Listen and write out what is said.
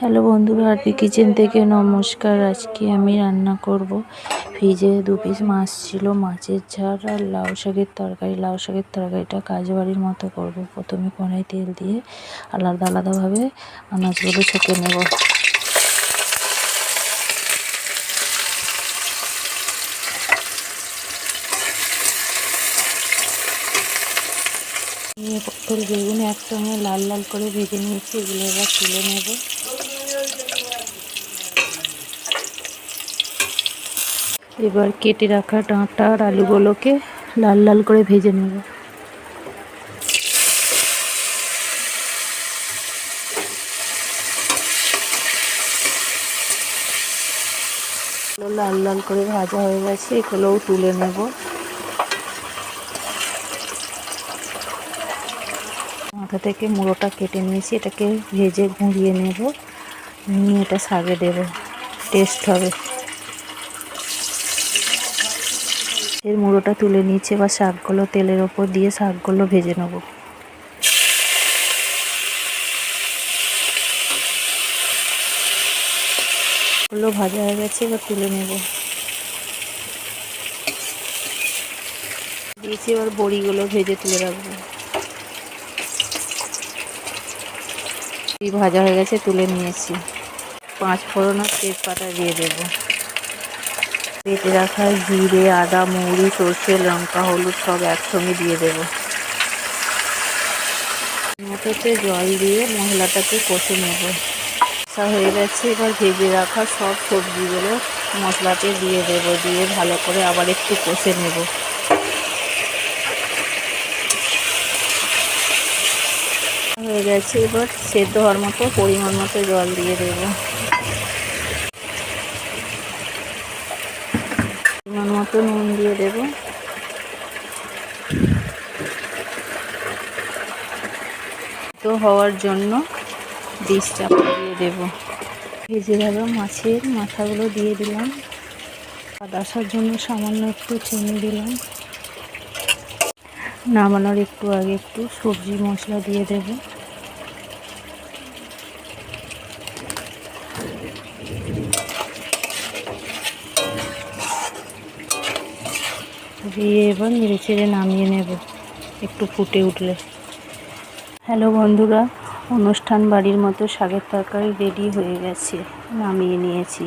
Hello বন্ধুরা, RP kitchen থেকে নমস্কার। আজকে আমি রান্না করব ফ্রিজে 2 পিস মাছ ছিল, মাছের ঝাল আর লাউ শাকের তরকারি। লাউ শাকের তরকারিটা কাজবাড়ির মতো করব। প্রথমে কড়াই তেল দিয়ে আলাদা আলাদাভাবে আনাজগুলো ছেঁকে নেব। পটল বেগুন একসঙ্গে লাল লাল করে ভেজে নিয়েছি, এগুলো এবার তুলে নেব। এবার কেটে রাখা ডাঁটা আর আলুগুলোকে লাল লাল করে ভেজে নেব। লাল লাল করে ভাজা হয়ে গেছে, এগুলোও তুলে নেব। মাথা থেকে মুড়োটা কেটে নিয়েছি, এটাকে ভেজে গুঁড়িয়ে নেব, নিয়ে এটা শাকে দেব, টেস্ট হবে। এর মুড়োটা তুলে নিয়েছি, এবার শাকগুলো তেলের ওপর দিয়ে শাকগুলো ভেজে নেব। এগুলো ভাজা হয়ে গেছে, এবার তুলে নেব। দিয়েছি, এবার বড়িগুলো ভেজে তুলে রাখবো। ভাজা হয়ে গেছে, তুলে নিয়েছি। 5 ফোড়ন আর তেজপাতা দিয়ে দেব। বেটে রাখা জিরে, আদা, মৌরি, সর্ষে, লঙ্কা, হলুদ সব একসঙ্গে দিয়ে দেব। মশলাতে জল দিয়ে মশলাটাকে কষে নেব। কষা হয়ে গেছে, এবার ভেজে রাখা সব সবজিগুলো মশলাতে দিয়ে দেব, দিয়ে ভালো করে আবার একটু কষে নেব। হয়ে গেছে, এবার সেদ্ধ হওয়ার মতো পরিমাণ মতো জল দিয়ে দেব। পরিমাণ মতো নুন দিয়ে দেব। তো হওয়ার জন্য ডিশ চাপা দিয়ে দেব। ভেজে রাখা মাছের মাথাগুলো দিয়ে দিলাম। স্বাদ আসার জন্য সামান্য একটু চিনি দিলাম। নামানোর একটু আগে একটু সবজি মশলা দিয়ে দেব। দিয়ে এবার নেড়ে চেড়ে নামিয়ে নেব একটু ফুটে উঠলে। হ্যালো বন্ধুরা, অনুষ্ঠান বাড়ির মতো শাকের তরকারি রেডি হয়ে গেছে, নামিয়ে নিয়েছি।